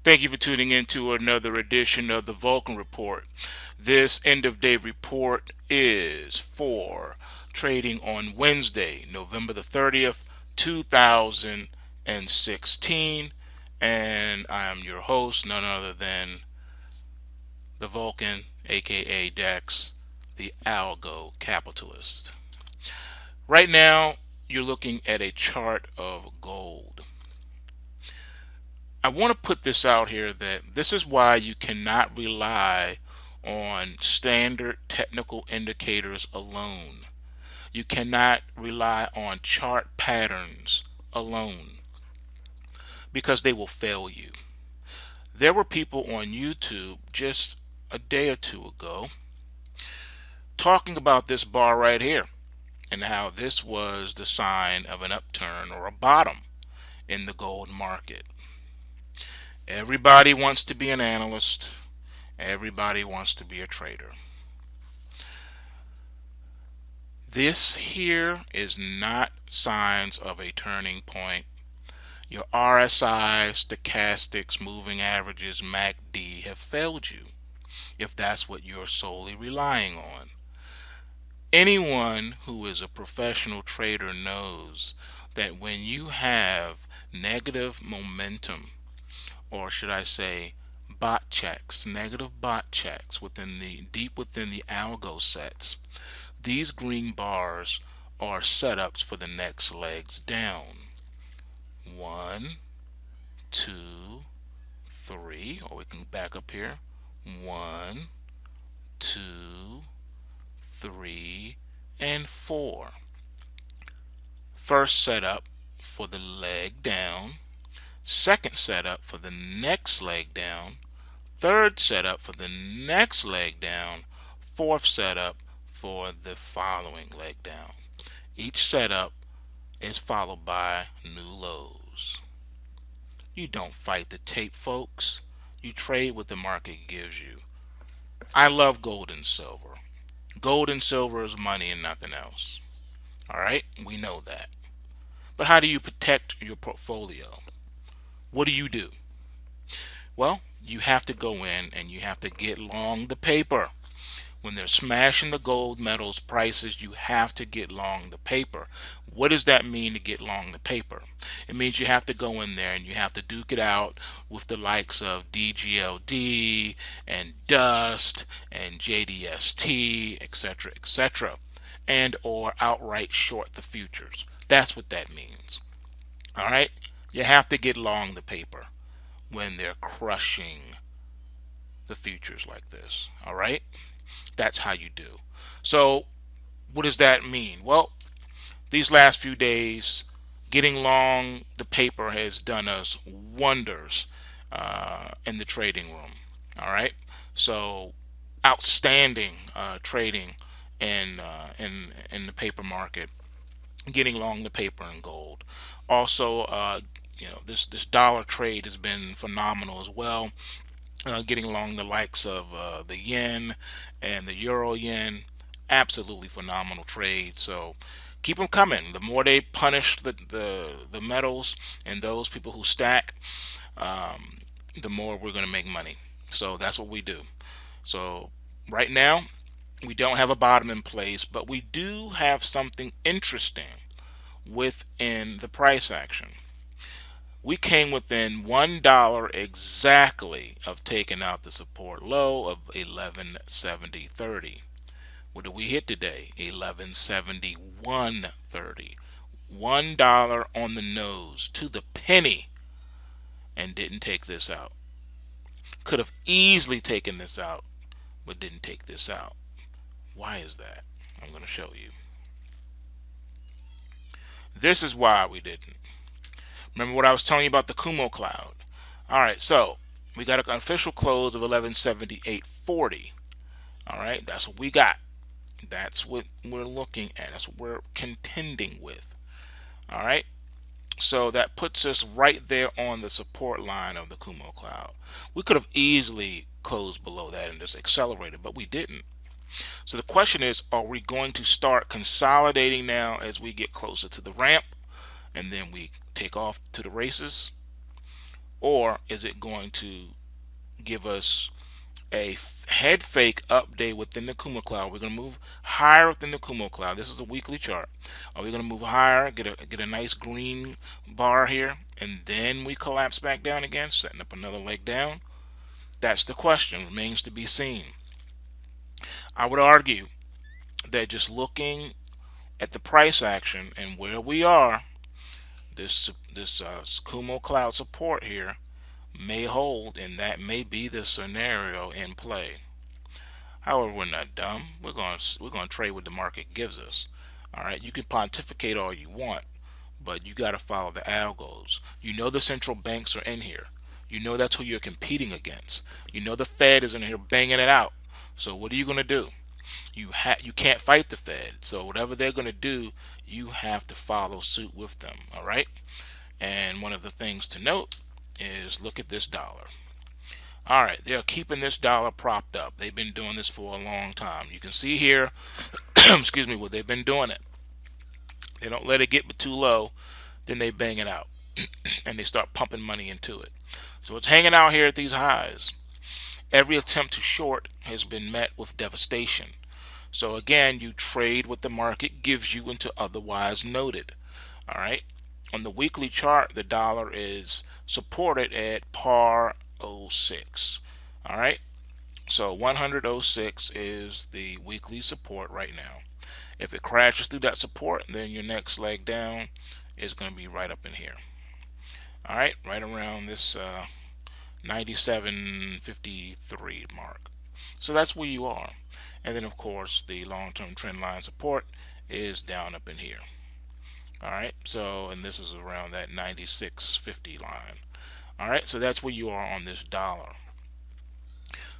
Thank you for tuning in to another edition of the Vulcan Report. This end of day report is for trading on Wednesday, November the 30th, 2016. And I am your host, none other than the Vulcan, aka Dex, the algo capitalist. Right now, you're looking at a chart of gold. I want to put this out here that this is why you cannot rely on standard technical indicators alone. You cannot rely on chart patterns alone because they will fail you. There were people on YouTube just a day or two ago talking about this bar right here and how this was the sign of an upturn or a bottom in the gold market. Everybody wants to be an analyst. Everybody wants to be a trader. This here is not signs of a turning point. Your RSI, stochastics, moving averages, MACD have failed you if that's what you're solely relying on. Anyone who is a professional trader knows that when you have negative momentum, or should I say bot checks, negative bot checks deep within the algo sets, these green bars are setups for the next legs down. 1, 2, 3, or we can back up here. 1, 2, 3, and 4. First setup for the leg down. Second setup for the next leg down. Third setup for the next leg down. Fourth setup for the following leg down. Each setup is followed by new lows. You don't fight the tape, folks. You trade what the market gives you. I love gold and silver. Gold and silver is money and nothing else. Alright, we know that. But how do you protect your portfolio? What do? Well, you have to go in and you have to get long the paper. When they're smashing the gold metals prices, you have to get long the paper. What does that mean to get long the paper? It means you have to go in there and you have to duke it out with the likes of DGLD and Dust and JDST, etc., and or outright short the futures. That's what that means. All right? You have to get long the paper when they're crushing the futures like this. All right? That's how you do. So what does that mean? Well, these last few days, getting long the paper has done us wonders in the trading room. All right? So outstanding trading in the paper market, getting long the paper in gold. Also, this dollar trade has been phenomenal as well. Getting along the likes of the yen and the euro yen, absolutely phenomenal trade. So keep them coming. The more they punish the metals and those people who stack, the more we're going to make money. So that's what we do. So right now we don't have a bottom in place, but we do have something interesting within the price action. We came within $1 exactly of taking out the support low of 1170.30. What did we hit today? 1171.30. $1 on the nose to the penny, and didn't take this out. Could have easily taken this out, but didn't take this out. Why is that? I'm going to show you. This is why we didn't. Remember what I was telling you about the Kumo cloud? Alright, so we got an official close of 1178.40. Alright, that's what we got. That's what we're looking at. That's what we're contending with. Alright, so that puts us right there on the support line of the Kumo cloud. We could have easily closed below that and just accelerated, but we didn't. So the question is, are we going to start consolidating now as we get closer to the ramp and then we take off to the races? or is it going to give us a head fake update within the Kumo cloud? We're going to move higher within the Kumo cloud. This is a weekly chart. Are we going to move higher, get a nice green bar here, and then we collapse back down again, setting up another leg down? That's the question. Remains to be seen. I would argue that just looking at the price action and where we are, this Kumo cloud support here may hold, and that may be the scenario in play. However, we're not dumb. We're going to trade what the market gives us. All right, you can pontificate all you want, but you got to follow the algos. You know the central banks are in here. You know that's who you're competing against. You know the Fed is in here banging it out. So what are you going to do? You can't fight the Fed. So whatever they're going to do, you have to follow suit with them. All right. And one of the things to note is look at this dollar. All right, they're keeping this dollar propped up. They've been doing this for a long time. You can see here, excuse me, what they've been doing it. They don't let it get too low, then they bang it out, and they start pumping money into it. So it's hanging out here at these highs. Every attempt to short has been met with devastation. So again, you trade what the market gives you until otherwise noted. All right. On the weekly chart, the dollar is supported at par 06. All right. So 100.06 is the weekly support right now. If it crashes through that support, then your next leg down is going to be right up in here. All right, right around this 97.53 mark. So that's where you are. And then of course the long-term trend line support is down up in here. All right, so and this is around that 96.50 line. All right, so that's where you are on this dollar.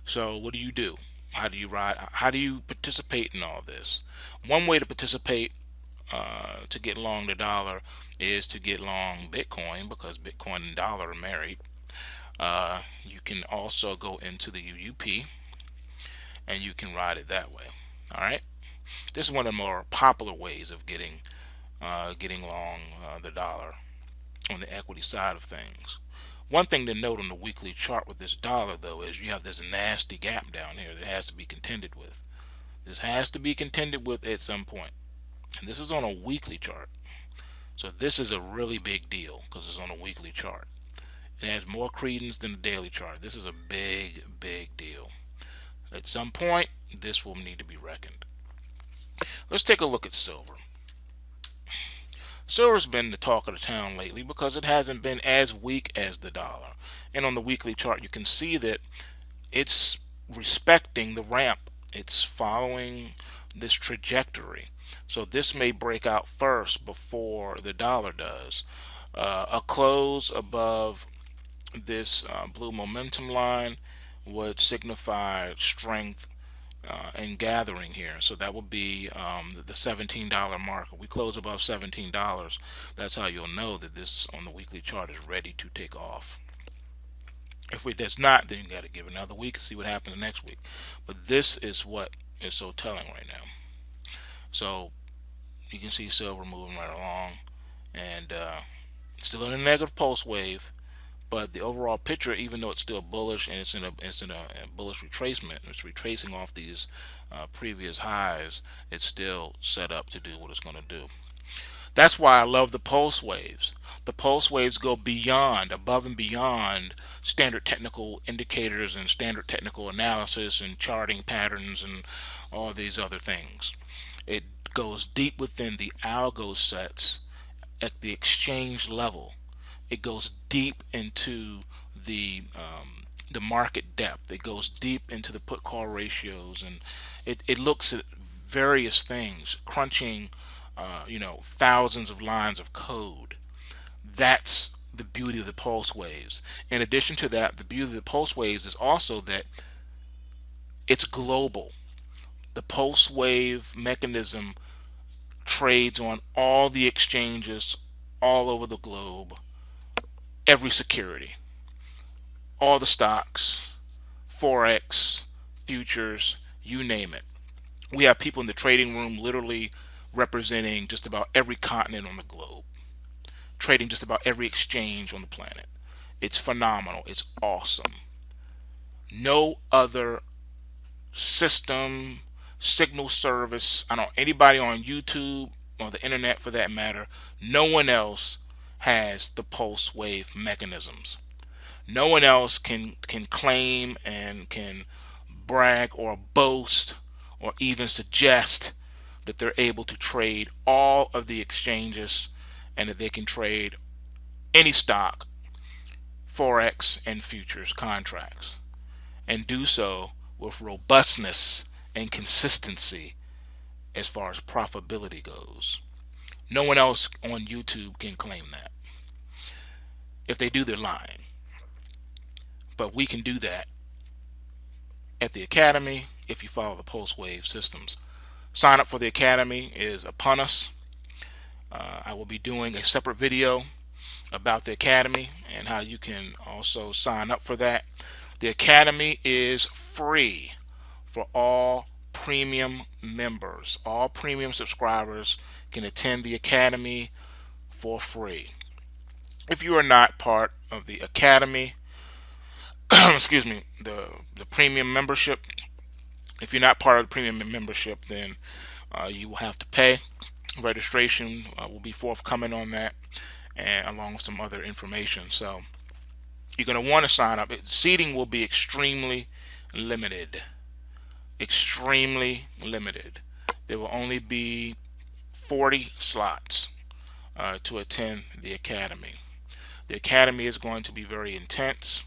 So what do you do? How do you ride? How do you participate in all this? One way to participate to get long the dollar is to get long Bitcoin, because Bitcoin and dollar are married. You can also go into the UUP and you can ride it that way. All right, this is one of the more popular ways of getting long the dollar on the equity side of things. One thing to note on the weekly chart with this dollar, though, is you have this nasty gap down here that has to be contended with. This has to be contended with at some point. And this is on a weekly chart. So this is a really big deal because it's on a weekly chart. It has more credence than the daily chart. This is a big, big deal. At some point, this will need to be reckoned. Let's take a look at silver. Silver's been the talk of the town lately because it hasn't been as weak as the dollar. And on the weekly chart, you can see that it's respecting the ramp. It's following this trajectory. So this may break out first before the dollar does. A close above this blue momentum line would signify strength and gathering here. So that would be the $17 marker. We close above $17. That's how you'll know that this on the weekly chart is ready to take off. If it does not, then you got to give it another week and see what happens next week. But this is what is so telling right now. So you can see silver moving right along, and still in a negative pulse wave. But the overall picture, even though it's still bullish and it's in a bullish retracement, it's retracing off these previous highs, it's still set up to do what it's going to do. That's why I love the pulse waves. The pulse waves go beyond, above and beyond standard technical indicators and standard technical analysis and charting patterns and all these other things. It goes deep within the algo sets at the exchange level. It goes deep into the market depth. It goes deep into the put call ratios, and it looks at various things, crunching thousands of lines of code. That's the beauty of the pulse waves. In addition to that, the beauty of the pulse waves is also that it's global. The pulse wave mechanism trades on all the exchanges all over the globe. Every security, all the stocks, forex, futures, you name it. We have people in the trading room literally representing just about every continent on the globe, trading just about every exchange on the planet. It's phenomenal. It's awesome. No other system, signal service, I don't know, anybody on YouTube or the internet for that matter, no one else has the pulse wave mechanisms. No one else can claim and can brag or boast or even suggest that they're able to trade all of the exchanges and that they can trade any stock, forex, and futures contracts, and do so with robustness and consistency as far as profitability goes. No one else on YouTube can claim that. If they do, they're lying. But we can do that at the Academy if you follow the pulse wave systems. Sign up for the Academy is upon us. I will be doing a separate video about the Academy and how you can also sign up for that. The Academy is free for all premium members. All premium subscribers can attend the Academy for free. If you are not part of the Academy, excuse me, the premium membership, if you're not part of the premium membership, then you will have to pay. Registration will be forthcoming on that, and along with some other information. So you're going to want to sign up. Seating will be extremely limited. Extremely limited. There will only be 40 slots to attend the Academy. The Academy is going to be very intense.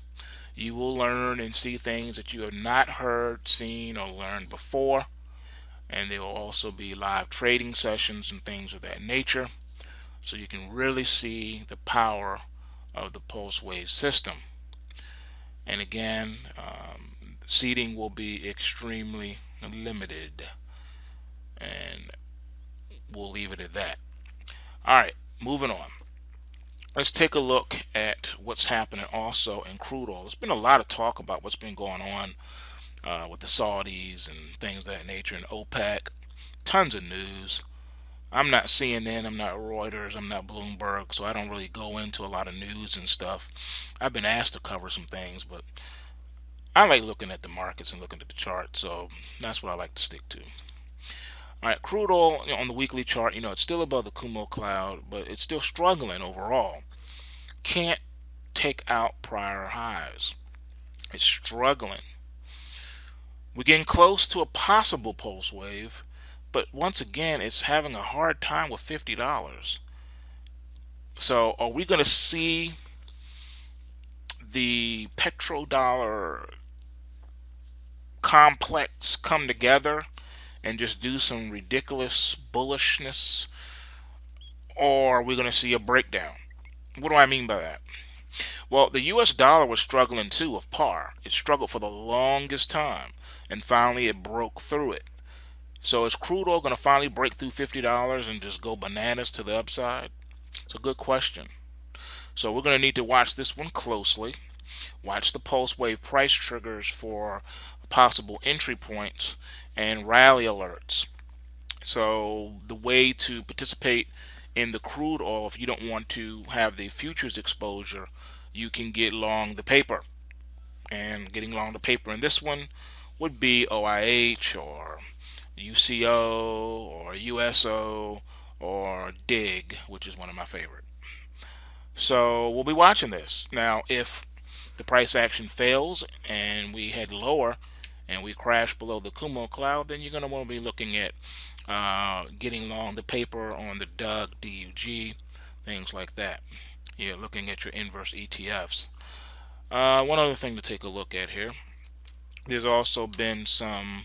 You will learn and see things that you have not heard, seen, or learned before. And there will also be live trading sessions and things of that nature. So you can really see the power of the pulse wave system. And again, seating will be extremely limited. And we'll leave it at that. Alright, moving on. Let's take a look at what's happening also in crude oil. There's been a lot of talk about what's been going on with the Saudis and things of that nature, and OPEC. Tons of news. I'm not CNN, I'm not Reuters, I'm not Bloomberg, so I don't really go into a lot of news and stuff. I've been asked to cover some things, but I like looking at the markets and looking at the chart, so that's what I like to stick to. Alright, crude oil on the weekly chart, it's still above the Kumo cloud, but it's still struggling overall. Can't take out prior highs. It's struggling. We're getting close to a possible pulse wave, but once again, it's having a hard time with $50. So are we going to see the petrodollar complex come together and just do some ridiculous bullishness, or are we going to see a breakdown? What do I mean by that? Well, the US dollar was struggling too with par. It struggled for the longest time, and finally it broke through it. So is crude oil going to finally break through $50 and just go bananas to the upside? It's a good question. So we're going to need to watch this one closely. Watch the pulse wave price triggers for possible entry points and rally alerts. So the way to participate in the crude oil, if you don't want to have the futures exposure, you can get long the paper. And getting long the paper in this one would be OIH or UCO or USO or DIG, which is one of my favorite. So we'll be watching this. Now, if the price action fails and we head lower and we crash below the Kumo cloud, then you're going to want to be looking at getting long the paper on the DUG, things like that. You're looking at your inverse ETFs. One other thing to take a look at here. There's also been some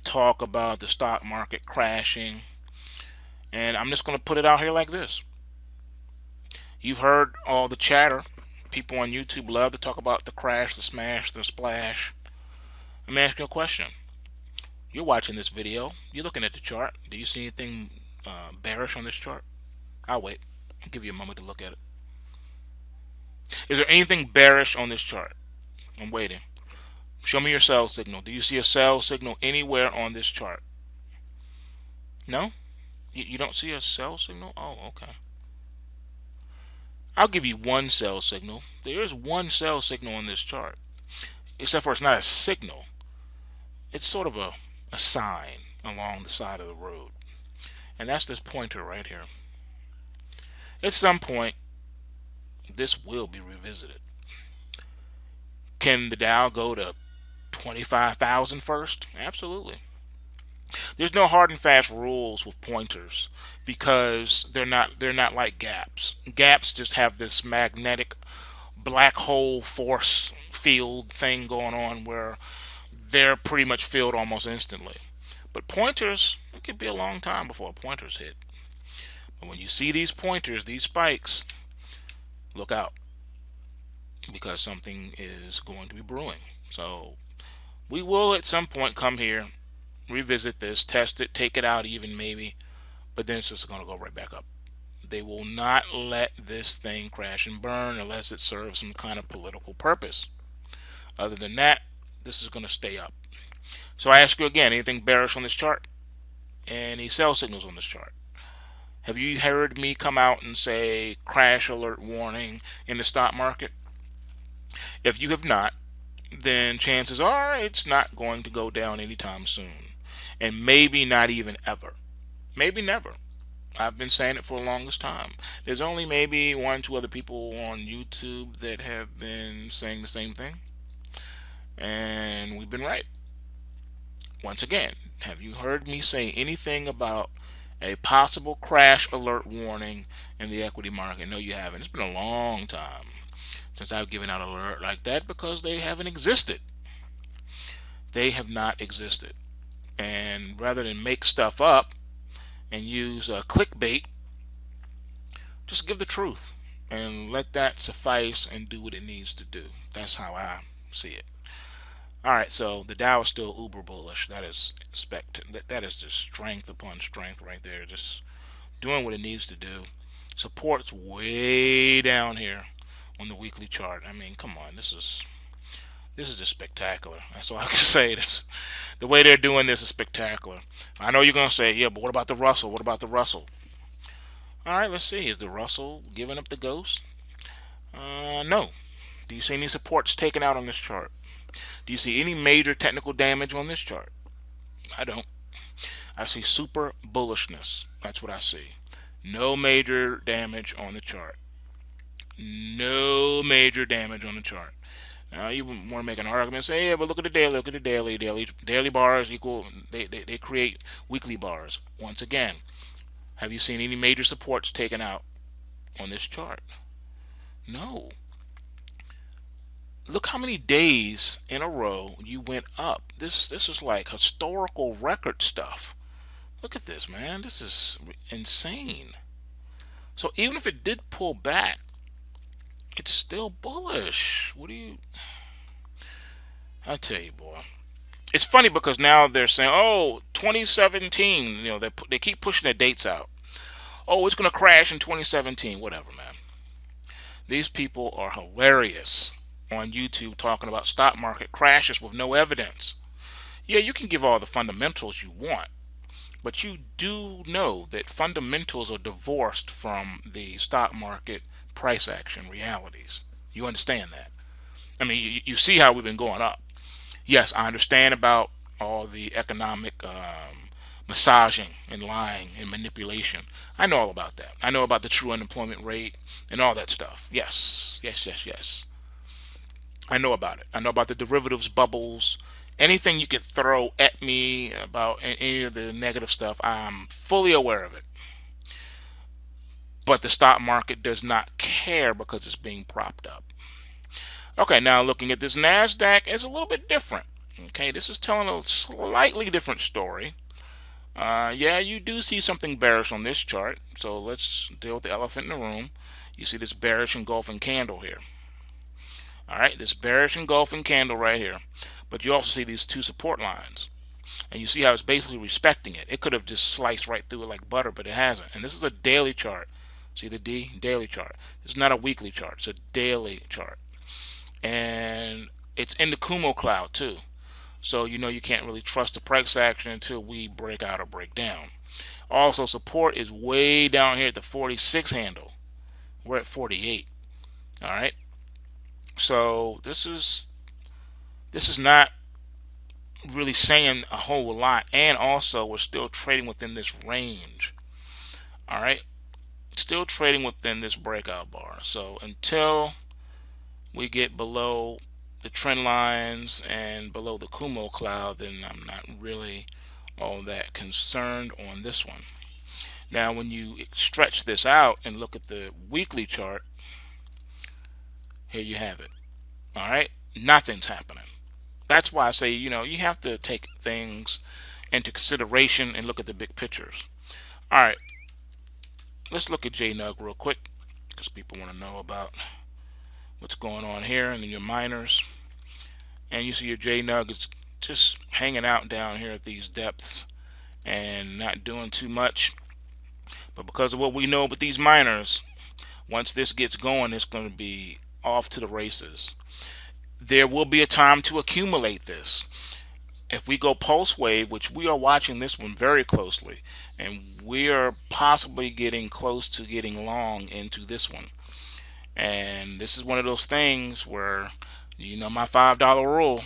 talk about the stock market crashing, and I'm just going to put it out here like this. You've heard all the chatter. People on YouTube love to talk about the crash, the smash, the splash. Let me ask you a question. You're watching this video. You're looking at the chart. Do you see anything bearish on this chart? I'll wait. I'll give you a moment to look at it. Is there anything bearish on this chart? I'm waiting. Show me your sell signal. Do you see a sell signal anywhere on this chart? No? You don't see a sell signal? Oh, okay. I'll give you one sell signal. There is one sell signal on this chart, except for it's not a signal. It's sort of a sign along the side of the road. And that's this pointer right here. At some point, this will be revisited. Can the Dow go to 25,000 first? Absolutely. There's no hard and fast rules with pointers because they're not like gaps. Gaps just have this magnetic black hole force field thing going on where they're pretty much filled almost instantly. But pointers, it could be a long time before pointers hit. But when you see these pointers, these spikes, look out, because something is going to be brewing. So we will at some point come here, revisit this, test it, take it out even maybe, but then it's just going to go right back up. They will not let this thing crash and burn unless it serves some kind of political purpose. Other than that, this is going to stay up. So I ask you again, anything bearish on this chart? Any sell signals on this chart? Have you heard me come out and say crash alert warning in the stock market? If you have not, then chances are it's not going to go down anytime soon. And maybe not even ever. Maybe never. I've been saying it for the longest time. There's only maybe 1 or 2 other people on YouTube that have been saying the same thing. And we've been right. Once again, have you heard me say anything about a possible crash alert warning in the equity market? No, you haven't. It's been a long time since I've given out an alert like that because they haven't existed. They have not existed. And rather than make stuff up and use clickbait, just give the truth and let that suffice and do what it needs to do. That's how I see it. All right, so the Dow is still uber bullish. That is that is just strength upon strength right there, just doing what it needs to do. Support's way down here on the weekly chart. I mean, come on, this is just spectacular. That's all I can say. The way they're doing this is spectacular. I know you're gonna say, yeah, but what about the Russell? What about the Russell? All right, let's see. Is the Russell giving up the ghost? No. Do you see any supports taken out on this chart? Do you see any major technical damage on this chart? I don't. I see super bullishness. That's what I see. No major damage on the chart. No major damage on the chart. Now you want to make an argument and say, yeah, but look at the daily. Look at the daily bars equal. They create weekly bars. Once again, have you seen any major supports taken out on this chart? No. Look how many days in a row you went up. This is like historical record stuff. Look at this, man. This is insane. So even if it did pull back, it's still bullish. What do you... I tell you, boy. It's funny because now they're saying, oh, 2017. You know, they keep pushing their dates out. Oh, it's going to crash in 2017. Whatever, man. These people are hilarious on YouTube talking about stock market crashes with no evidence. Yeah, you can give all the fundamentals you want, but you do know that fundamentals are divorced from the stock market price action realities. You understand that? I mean, you see how we've been going up. Yes, I understand about all the economic massaging and lying and manipulation. I know all about that. I know about the true unemployment rate and all that stuff. Yes. I know about it. I know about the derivatives bubbles. Anything you could throw at me about any of the negative stuff, I'm fully aware of it. But the stock market does not care because it's being propped up. Okay, now looking at this NASDAQ is a little bit different. Okay, this is telling a slightly different story. Yeah, you do see something bearish on this chart. So let's deal with the elephant in the room. You see this bearish engulfing candle here. All right, this bearish engulfing candle right here. But you also see these 2 support lines. And you see how it's basically respecting it. It could have just sliced right through it like butter, but it hasn't. And this is a daily chart. See the D? Daily chart. This is not a weekly chart. It's a daily chart. And it's in the Kumo cloud too. So you know you can't really trust the price action until we break out or break down. Also, support is way down here at the 46 handle. We're at 48. All right. So this is not really saying a whole lot, and also we're still trading within this range. All right, still trading within this breakout bar. So until we get below the trend lines and below the Kumo cloud, then I'm not really all that concerned on this one. Now when you stretch this out and look at the weekly chart, here you have it. All right, nothing's happening. That's why I say, you have to take things into consideration and look at the big pictures. All right, let's look at JNUG real quick because people want to know about what's going on here and in your miners. And you see your JNUG is just hanging out down here at these depths and not doing too much. But because of what we know with these miners, once this gets going, it's going to be off to the races. There will be a time to accumulate this. If we go pulse wave, which we are watching this one very closely, and we are possibly getting close to getting long into this one. And this is one of those things where, my $5 rule,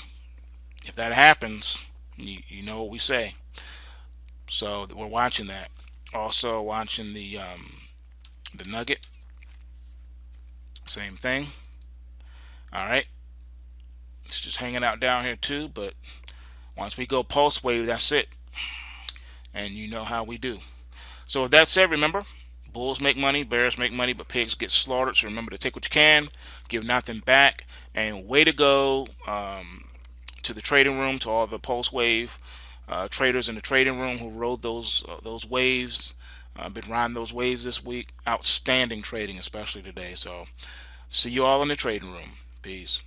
if that happens, you know what we say. So we're watching that. Also watching the nugget. Same thing. All right. It's just hanging out down here too, but once we go pulse wave, that's it. And you know how we do. So with that said, remember, bulls make money, bears make money, but pigs get slaughtered. So remember to take what you can, give nothing back, and way to go to the trading room, to all the pulse wave traders in the trading room who rode those waves. Been riding those waves this week. Outstanding trading, especially today. So see you all in the trading room. Peace.